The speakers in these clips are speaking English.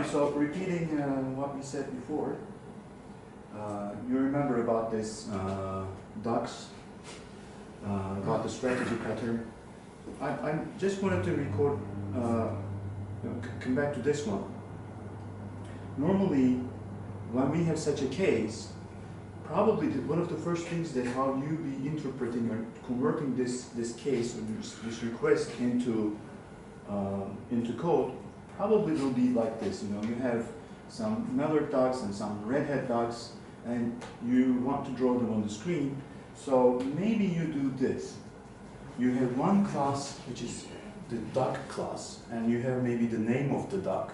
right, so repeating what we said before, you remember about this ducks, about the strategy pattern. I just wanted to record, come back to this one. Normally, when we have such a case, probably one of the first things that how you be interpreting or converting this case or this request into code probably will be like this. You know, you have some mallard ducks and some redhead ducks, and you want to draw them on the screen. So maybe you do this. You have one class which is the duck class, and you have maybe the name of the duck,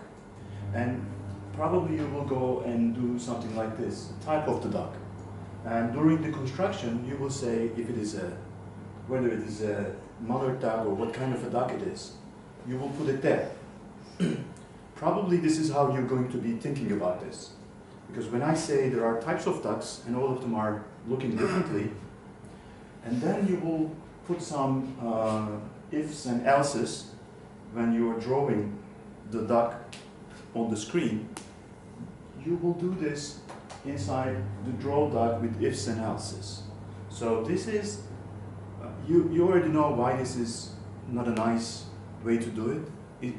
and probably you will go and do something like this, type of the duck. And during the construction, you will say if it is whether it is a mallard duck or what kind of a duck it is. You will put it there. Probably this is how you're going to be thinking about this. Because when I say there are types of ducks and all of them are looking differently, and then you will put some ifs and elses when you are drawing the duck on the screen, you will do this inside the draw duck with ifs and elses. So this is, you already know why this is not a nice way to do it.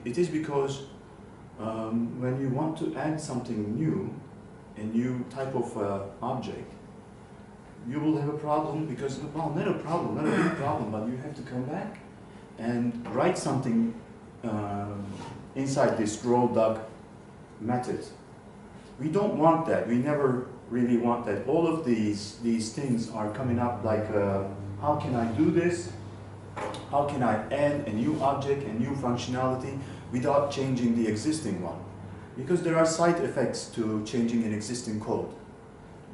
It is because when you want to add something new, a new type of object, you will have a problem because, well, not a problem, not a big problem, but you have to come back and write something inside this draw duck method. We don't want that. We never really want that. All of these things are coming up like, how can I do this? How can I add a new object, a new functionality without changing the existing one? Because there are side effects to changing an existing code.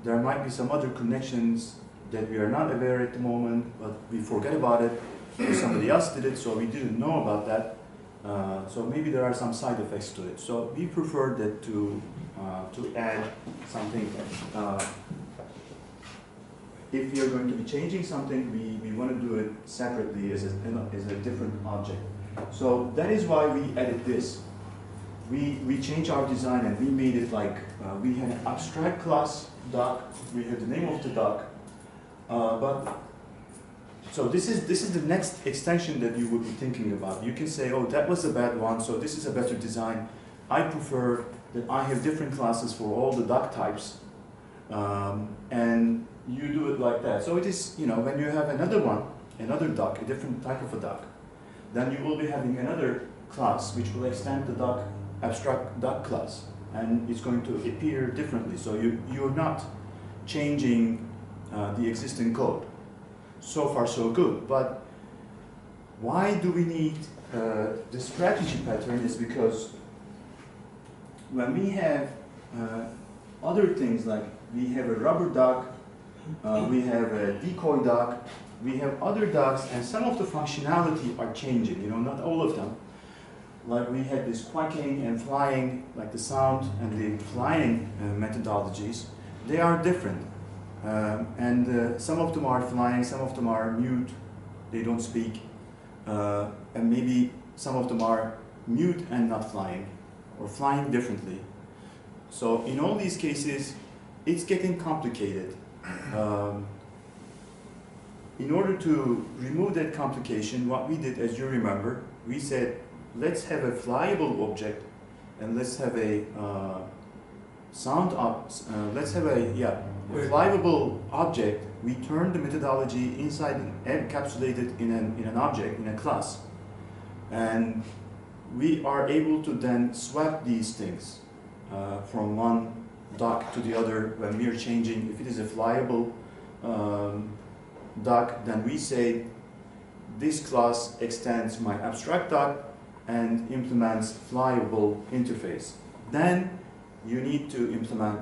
There might be some other connections that we are not aware at the moment, but we forget about it, or somebody else did it, so we didn't know about that. So maybe there are some side effects to it. So we prefer that to add something. If you're going to be changing something, we want to do it separately as a different object. So that is why we added this. We changed our design and we made it like, we had an abstract class duck, we had the name of the duck, so this is the next extension that you would be thinking about. You can say, oh, that was a bad one, so this is a better design. I prefer that I have different classes for all the duck types, and you do it like that. So it is, you know, when you have another one, another duck, a different type of a duck, then you will be having another class which will extend the duck, abstract duck class, and it's going to appear differently. So you're not changing the existing code. So far so good, but why do we need the strategy pattern is because when we have other things like we have a rubber duck, we have a decoy duck, we have other ducks, and some of the functionality are changing, you know, not all of them. Like we had this quacking and flying, like the sound and the flying methodologies, they are different. And some of them are flying, some of them are mute, they don't speak, and maybe some of them are mute and not flying, or flying differently. So in all these cases, it's getting complicated. In order to remove that complication, what we did, as you remember, we said, let's have a flyable object, and let's have a let's have a flyable object. We turn the methodology inside and encapsulate it in an object, in a class. And we are able to then swap these things from one duck to the other when we are changing. If it is a flyable duck, then we say this class extends my abstract duck and implements flyable interface. Then you need to implement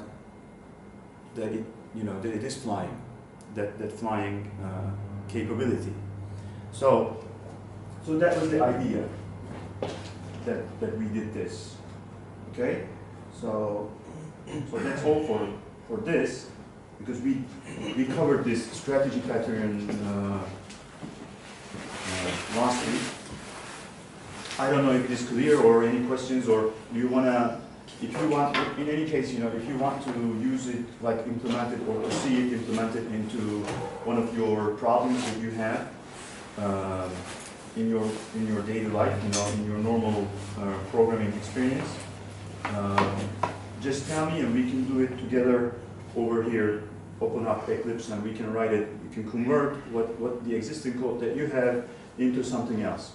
that it, that it is flying, that flying capability. So that was the idea that we did this. Okay, so that's all for this, because we covered this strategy pattern last week. I don't know if it is clear or any questions, or do you want to if you want, in any case, you know, if you want to use it, like implement it or see it implemented into one of your problems that you have in your daily life, you know, in your normal programming experience, just tell me and we can do it together over here. Open up Eclipse and we can write it. You can convert what the existing code that you have into something else.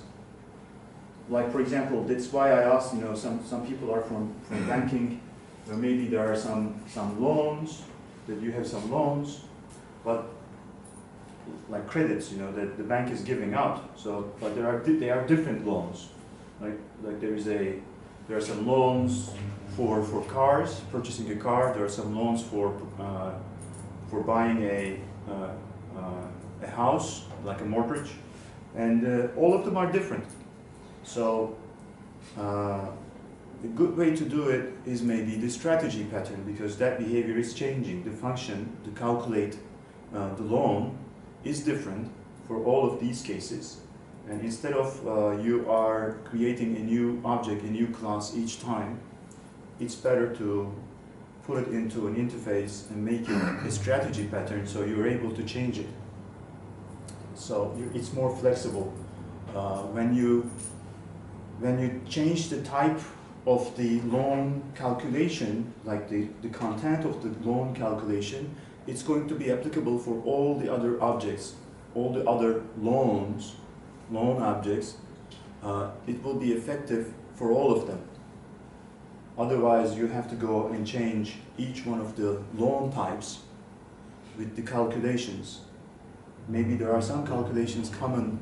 Like, for example, that's why I asked, you know, some people are from banking, or maybe there are some loans, that you have some loans, but like credits, you know, that the bank is giving out. So, but they are different loans. Like there are some loans for cars, purchasing a car. There are some loans for buying a house, like a mortgage, and all of them are different. So a good way to do it is maybe the strategy pattern, because that behavior is changing. The function to calculate the loan is different for all of these cases. And instead of you are creating a new object, a new class each time, it's better to put it into an interface and make it a strategy pattern so you're able to change it. So it's more flexible. When you change the type of the loan calculation, like the content of the loan calculation, it's going to be applicable for all the other objects, all the other loan objects. It will be effective for all of them. Otherwise, you have to go and change each one of the loan types with the calculations. Maybe there are some calculations common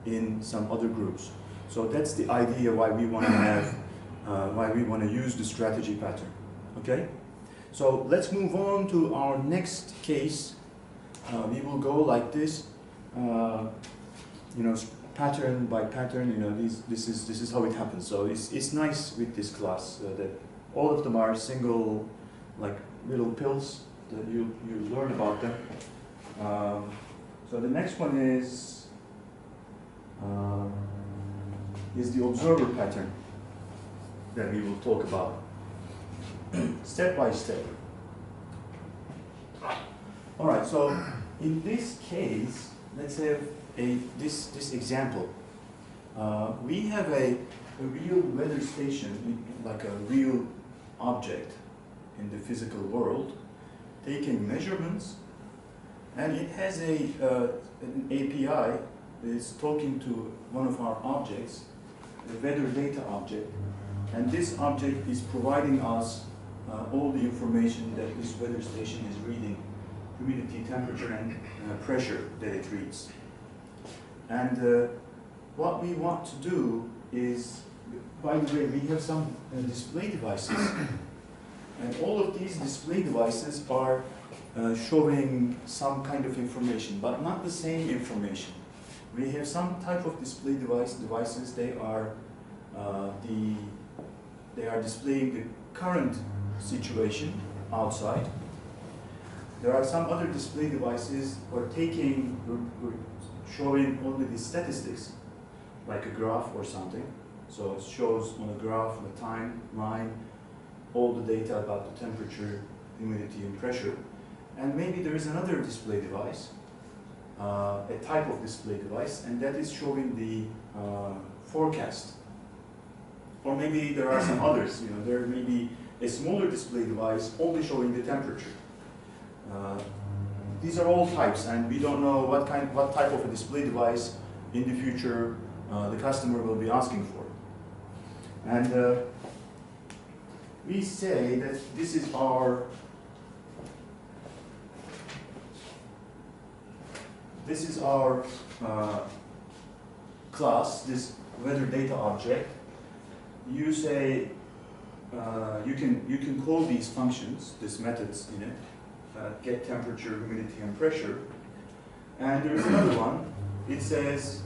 in some other groups. So that's the idea why we want to have, why we want to use the strategy pattern. Okay? So let's move on to our next case. We will go like this, you know, pattern by pattern. You know, this is how it happens. So it's nice with this class that all of them are single, like little pills that you learn about them. So the next one is the observer pattern that we will talk about step by step. All right, so in this case, let's have this example. We have a real weather station, like a real object in the physical world, taking measurements, and it has an API that is talking to one of our objects, the weather data object, and this object is providing us all the information that this weather station is reading, humidity, temperature, and pressure that it reads. And what we want to do is, by the way, we have some display devices, and all of these display devices are showing some kind of information, but not the same information. We have some type of display devices. They are displaying the current situation outside. There are some other display devices who are showing only the statistics, like a graph or something. So it shows on a graph, on a timeline, all the data about the temperature, humidity, and pressure. And maybe there is another display device, a type of display device, and that is showing the forecast. Or maybe there are some others. You know, there may be a smaller display device only showing the temperature. These are all types, and we don't know what type of a display device in the future the customer will be asking for. And we say that this is our class, this weather data object. You say you can call these functions, these methods in it, get temperature, humidity, and pressure. And there's another one. It says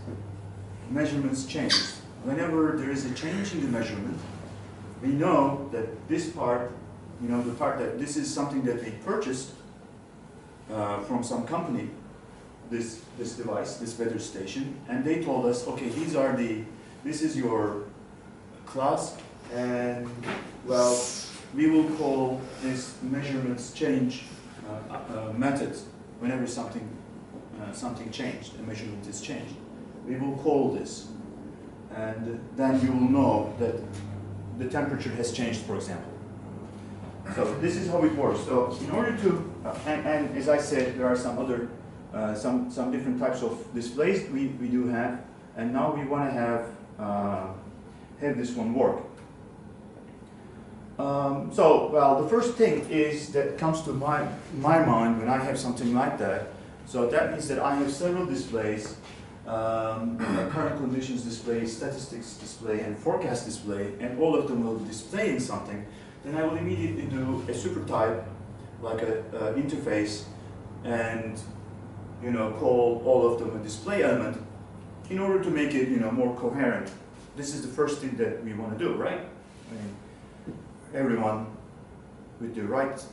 measurements changed. Whenever there is a change in the measurement, we know that this part, you know, the part that this is something that we purchased from some company, this device, this weather station, and they told us, okay, this is your class, and well, we will call this measurements change method whenever something changed, a measurement is changed. We will call this, and then you will know that the temperature has changed, for example. So this is how it works. So in order to, and as I said, there are some other, some different types of displays we do have, and now we want to have this one work. So, well, the first thing is that comes to my mind when I have something like that. So that means that I have several displays, current conditions display, statistics display, and forecast display, and all of them will display in something. Then I will immediately do a supertype, like a interface, and call all of them a display element in order to make it more coherent. This is the first thing that we want to do, right? I mean, everyone with the right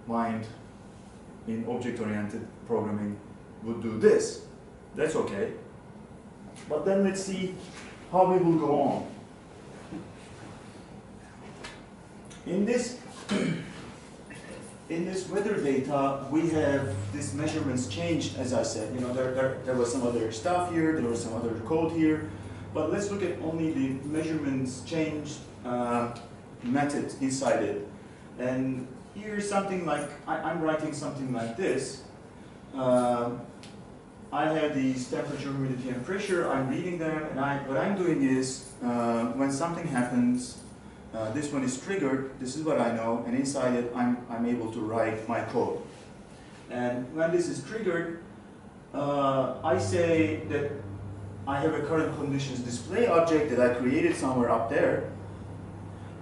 mind in object-oriented programming would do this. That's okay. But then let's see how we will go on. In this weather data, we have these measurements changed, as I said. There was some other stuff here, there was some other code here, but let's look at only the measurements changed method inside it. And here's something like, I'm writing something like this. I have these temperature, humidity, and pressure. I'm reading them, and what I'm doing is, when something happens, this one is triggered, this is what I know, and inside it I'm able to write my code. And when this is triggered, I say that I have a current conditions display object that I created somewhere up there.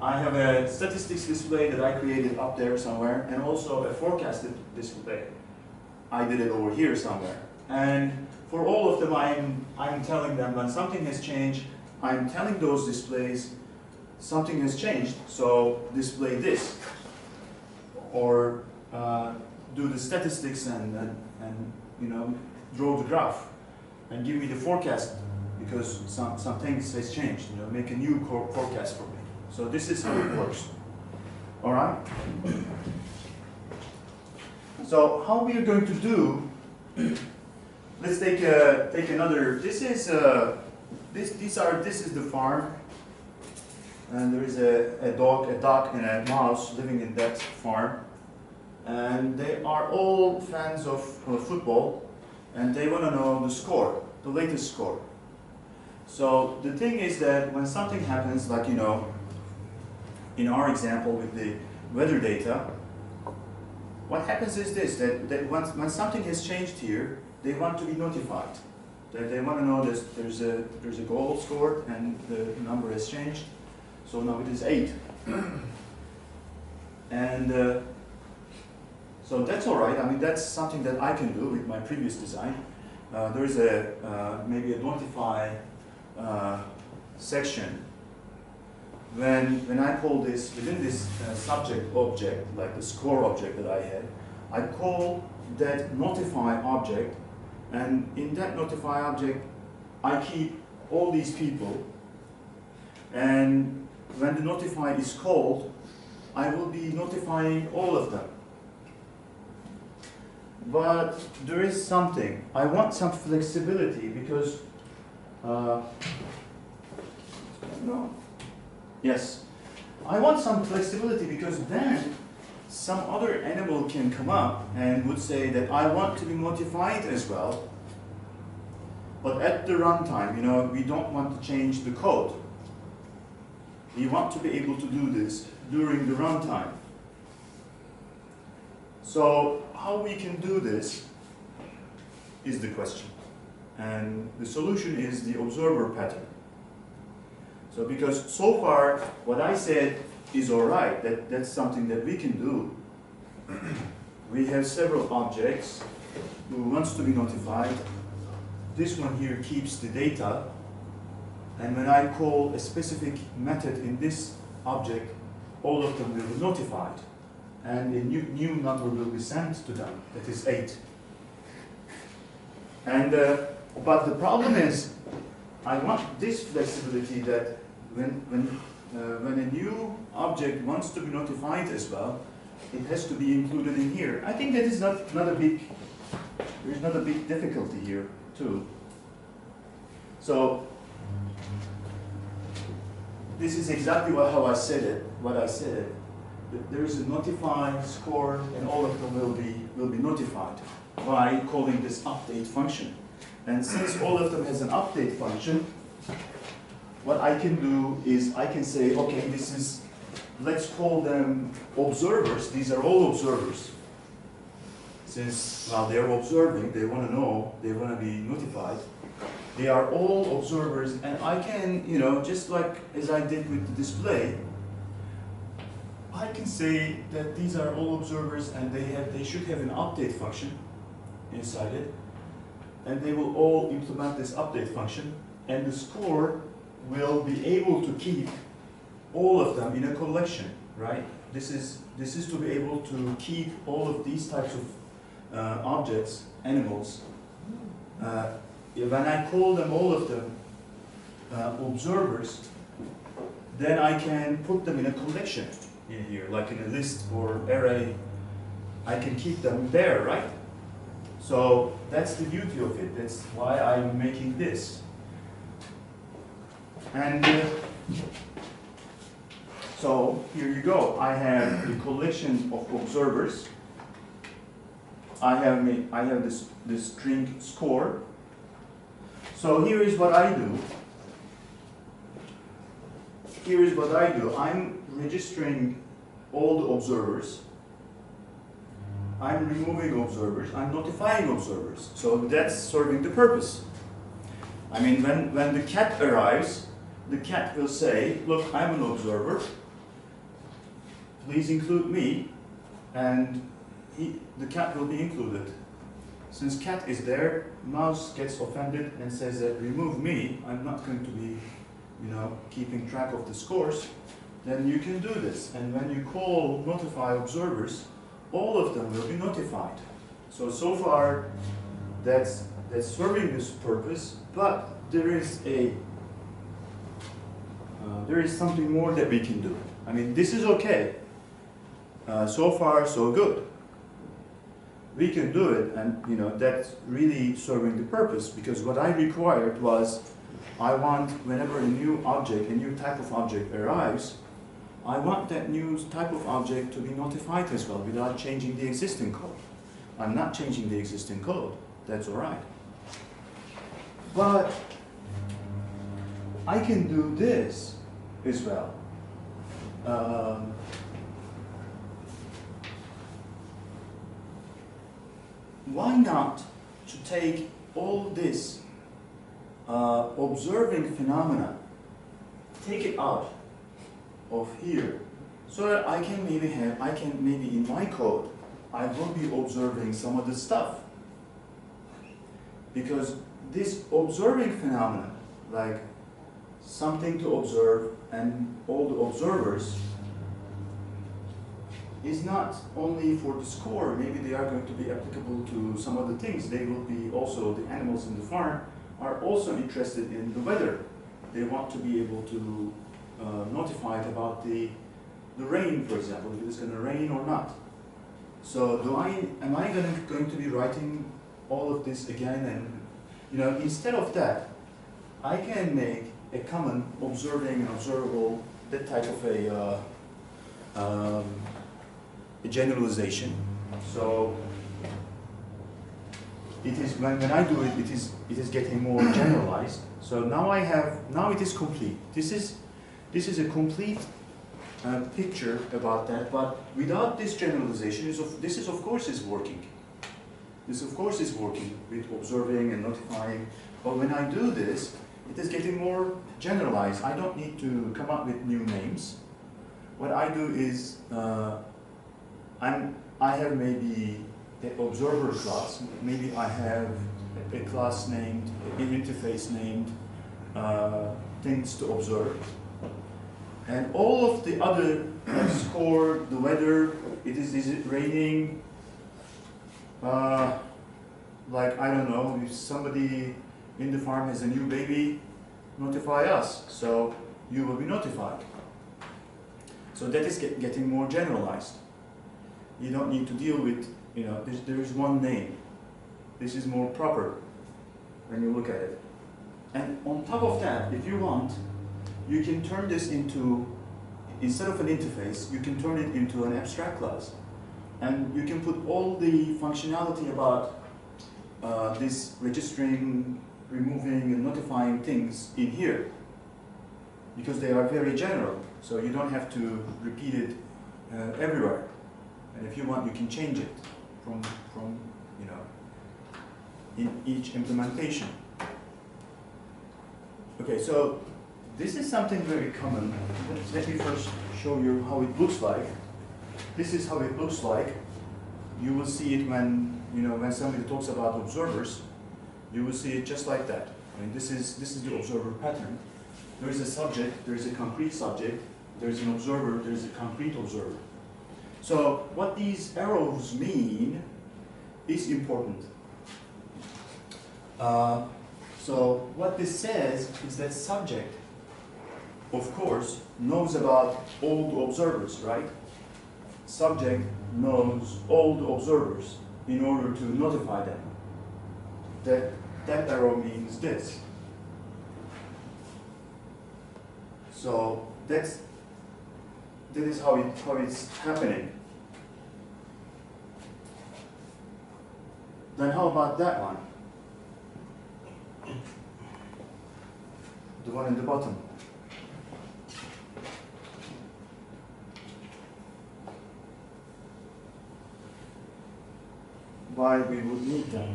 I have a statistics display that I created up there somewhere, and also a forecasted display. I did it over here somewhere. And for all of them, I'm telling them when something has changed, I'm telling those displays something has changed, so display this, or do the statistics and draw the graph and give me the forecast because some things has changed. Make a new forecast for me. So this is how it works. All right. So how we are going to do? Let's take another. This is this is the farm. And there is a dog, and a mouse living in that farm. And they are all fans of football, and they want to know the score, the latest score. So the thing is that when something happens, like in our example with the weather data, what happens is this, that when something has changed here, they want to be notified. They want to know that there's a goal scored and the number has changed. So now it is 8. And so that's all right. I mean, that's something that I can do with my previous design. There is maybe a notify section. When I call this, within this subject object, like the score object that I had, I call that notify object, and in that notify object, I keep all these people, and when the notify is called, I will be notifying all of them. But there is something. I want some flexibility because, no. Yes. I want some flexibility because then some other animal can come up and would say that I want to be notified as well. But at the runtime, we don't want to change the code. We want to be able to do this during the runtime. So how we can do this is the question. And the solution is the observer pattern. So because so far what I said is all right, that's something that we can do. We have several objects who wants to be notified. This one here keeps the data. And when I call a specific method in this object, all of them will be notified. And a new number will be sent to them, that is 8. And, but the problem is, I want this flexibility that when when a new object wants to be notified as well, it has to be included in here. I think that is not a big, there's not a big difficulty here too. So this is exactly how I said it, what I said. There is a notify score, and all of them will be notified by calling this update function. And since all of them has an update function, what I can do is I can say, okay, let's call them observers. These are all observers. Since while they're observing, they want to know, they want to be notified. They are all observers, and I can, just like as I did with the display, I can say that these are all observers, and they should have an update function inside it, and they will all implement this update function, and the score will be able to keep all of them in a collection, right? This is to be able to keep all of these types of objects, animals. When I call them, all of them, observers, then I can put them in a collection in here, like in a list or array. I can keep them there, right? So that's the beauty of it. That's why I'm making this. And so here you go. I have a collection of observers. I have this string score. So here is what I do. Here is what I do. I'm registering all the observers. I'm removing observers. I'm notifying observers. So that's serving the purpose. I mean, when the cat arrives, the cat will say, look, I'm an observer. Please include me. And the cat will be included. Since cat is there, mouse gets offended and says that remove me. I'm not going to be, keeping track of the scores. Then you can do this. And when you call notify observers, all of them will be notified. So far, that's serving this purpose, but there is something more that we can do. I mean, this is okay. So far, so good. We can do it, and that's really serving the purpose, because what I required was, I want, whenever a new object, a new type of object arrives, I want that new type of object to be notified as well without changing the existing code. I'm not changing the existing code. That's all right. But I can do this as well. Why not to take all this observing phenomena, take it out of here, so that I can maybe in my code, I will be observing some of the stuff. Because this observing phenomena, like something to observe and all the observers, is not only for the score. Maybe they are going to be applicable to some other things. They will be also, the animals in the farm are also interested in the weather. They want to be able to notify it about the rain, for example, if it's going to rain or not. So am I going to be writing all of this again? And instead of that, I can make a common observing and observable, that type of a generalization. So it is when I do it, it is getting more generalized. So now it is complete. This is a complete picture about that. But without this generalization, this of course is working. This of course is working with observing and notifying. But when I do this, it is getting more generalized. I don't need to come up with new names. What I do is I have maybe an observer class. Maybe I have a class named, an interface named things to observe. And all of the other score, the weather, is it raining? Like, I don't know, if somebody in the farm has a new baby, notify us. So you will be notified. So that is getting more generalized. You don't need to deal with, there is one name. This is more proper when you look at it. And on top of that, if you want, you can turn this into, instead of an interface, you can turn it into an abstract class. And you can put all the functionality about this registering, removing, and notifying things in here, because they are very general. So you don't have to repeat it everywhere. And if you want, you can change it from in each implementation. Okay, so this is something very common. Let me first show you how it looks like. This is how it looks like. You will see it when when somebody talks about observers. You will see it just like that. I mean, this is the observer pattern. There is a subject. There is a concrete subject. There is an observer. There is a concrete observer. So what these arrows mean is important. So what this says is that subject, of course, knows about all the observers, right? Subject knows all the observers in order to notify them. That arrow means this. So that is how it's happening. Then how about that one? The one in the bottom. Why we would need that?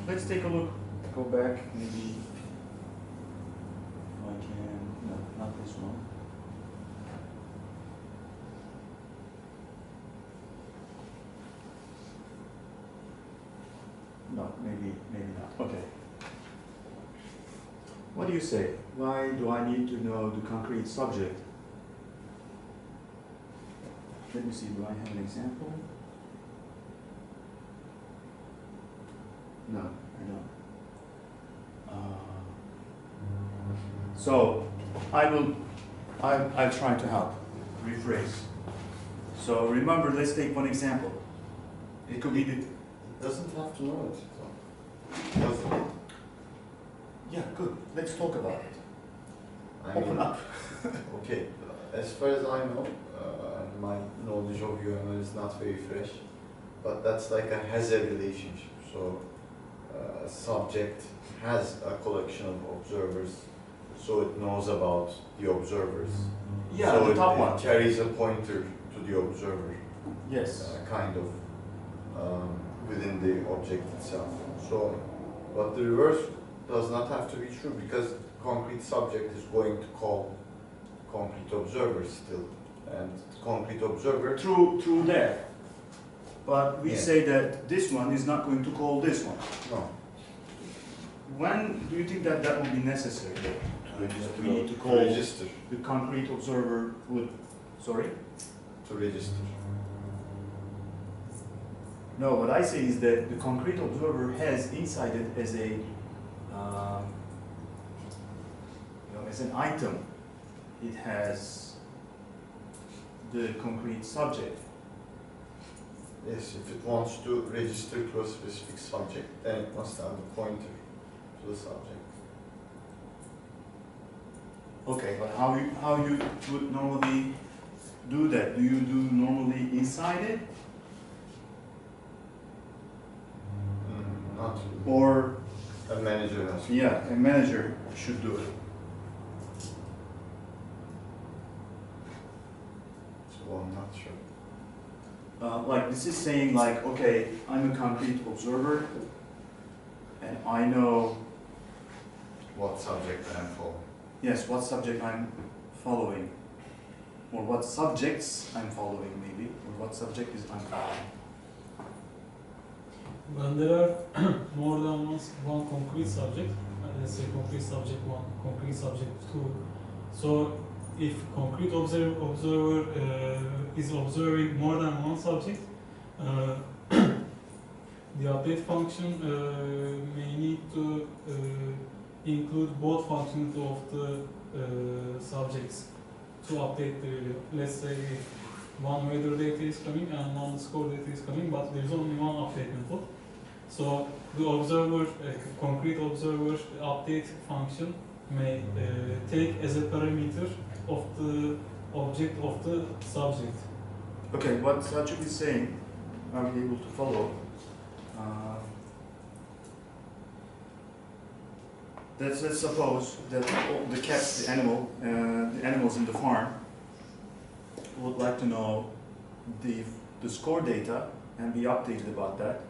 Let's take a look. Go back, maybe. If I can. No, not this one. No, maybe not. Okay. What do you say? Why do I need to know the concrete subject? Let me see, do I have an example? No, I don't. So I'll try to help, rephrase. So remember, let's take one example. It could be the... It doesn't have to know it. So. Does it? Yeah, good. Let's talk about it. Open up. Okay. As far as I know, my knowledge of UML is not very fresh, but that's like a hazard relationship. So a subject has a collection of observers, so it knows about the observers. Yeah, so the top it one. carries a pointer to the observer. Yes. Kind of within the object itself. So, but the reverse does not have to be true, because concrete subject is going to call concrete observer still, and concrete observer True there. But we Yeah. say that this one is not going to call this one. no. When do you think that will be necessary? We need to To call register. the concrete observer would, sorry? To register. No, what I say is that the concrete observer has inside it as a, as an item, it has the concrete subject. Yes, if it wants to register to a specific subject, then it must have the pointer to the subject. Okay, but how you would normally do that? Do you do normally inside it, Not or a manager has. yeah, a manager should do it? So I'm not sure. Like this is saying like, okay, I'm a concrete observer, and I know, What subject I'm for? yes, what subject I'm following, or what subjects I'm following maybe, or what subject is I'm following. When there are more than one concrete subject, let's say concrete subject 1, concrete subject 2, so if concrete observer is observing more than one subject, the update function may need to include both functions of the subjects to update the value. Let's say if one weather data is coming and one score data is coming, but there is only one update method. So the observer, concrete observer update function may take as a parameter of the object of the subject. Okay, what Selçuk is saying, are we able to follow? Let's suppose that all the cats, the animals in the farm would like to know the score data and be updated about that,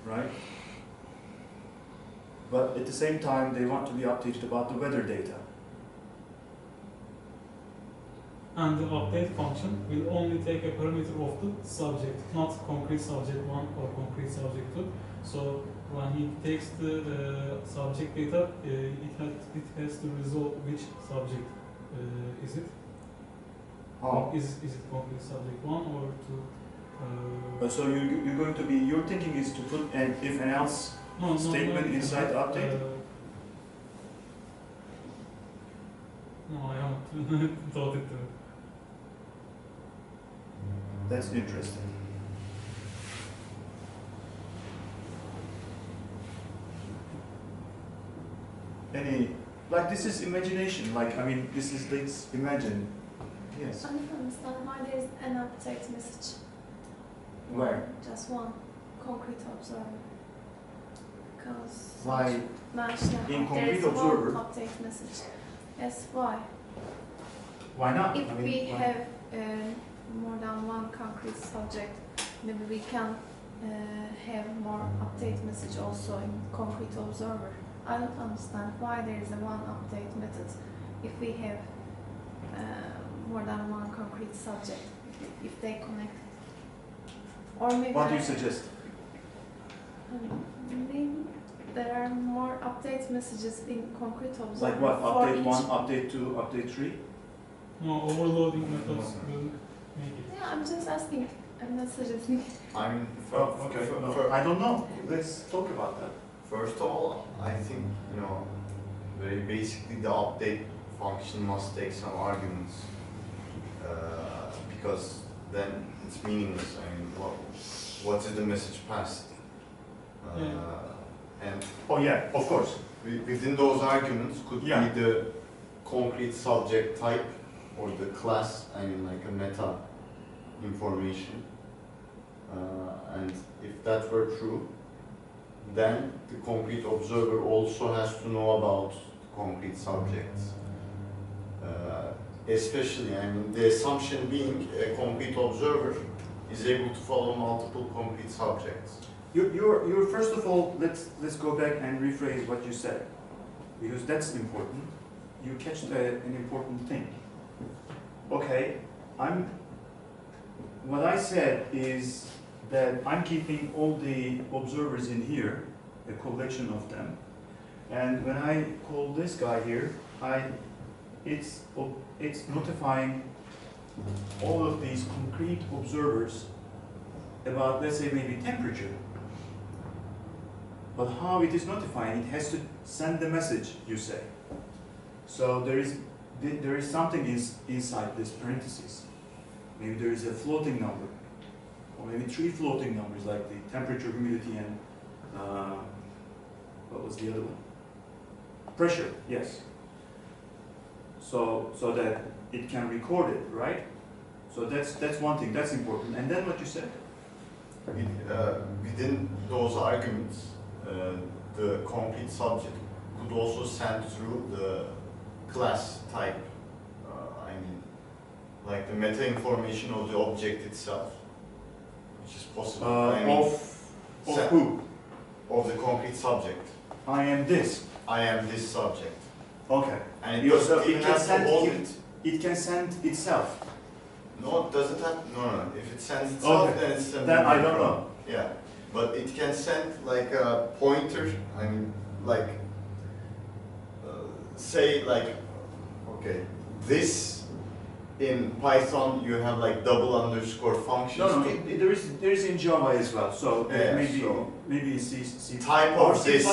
right? But at the same time, they want to be updated about the weather data. And the update function will only take a parameter of the subject, not concrete subject 1 or concrete subject 2. So when he takes the subject data, it has to resolve which subject is it? How? Is it concrete subject 1 or 2? So you're going to be, your thinking is to put an if and else statement inside the update? No, I haven't thought it through. That's interesting. Like this is imagination, like, I mean, this is, let's imagine. Yes. I don't understand why there is an update message. Where? Just one concrete observer. Because Why? mentioned In there concrete is observer? one update message. Yes, why? Why not? If I mean, we why? have more than one concrete subject, maybe we can have more update message also in concrete observer. I don't understand why there is a one update method if we have more than one concrete subject, if they connect. Or maybe What do you suggest? maybe there are more update messages in concrete observer. Like what? for Update each- 1, update 2, update 3? No, overloading methods will make it. Yeah, I'm just asking. I'm not suggesting. I mean, I don't know. Let's talk about that. first of all, I think, you know, very basically the update function must take some arguments because then it's meaningless. I mean, what is the message passed? And Oh yeah, of course. within those arguments could Yeah. be the concrete subject type or the class, I mean like a meta information. And if that were true, then the concrete observer also has to know about concrete subjects. Especially, I mean, the assumption being a concrete observer is able to follow multiple concrete subjects. You're first of all, let's go back and rephrase what you said, because that's important. You catch an important thing. Okay, what I said is that I'm keeping all the observers in here, a collection of them, and when I call this guy here, it's notifying all of these concrete observers about, let's say, maybe temperature. But how it is notifying, it has to send the message, you say. So there is something inside this parenthesis. Maybe there is a floating number, or maybe 3 floating numbers, like the temperature, humidity, and what was the other one? Pressure, yes. So that it can record it, right? So that's one thing, that's important. And then what you said? Within those arguments, the concrete subject could also send through the class type, I mean, like the meta information of the object itself, which is possible. I mean, Of who? of the concrete subject. I am this. I am this subject. Okay. And You- it doesn't so even it can have to send hold it- it. It can send itself. No, it doesn't have, no. If it sends itself, Okay. then it's a Then I memory don't problem. know. Yeah, but it can send like a pointer, I mean, like, say like, okay, this in Python you have like double underscore functions. No, to there is in Java as well. So Yeah, maybe so- maybe C type or of C++. this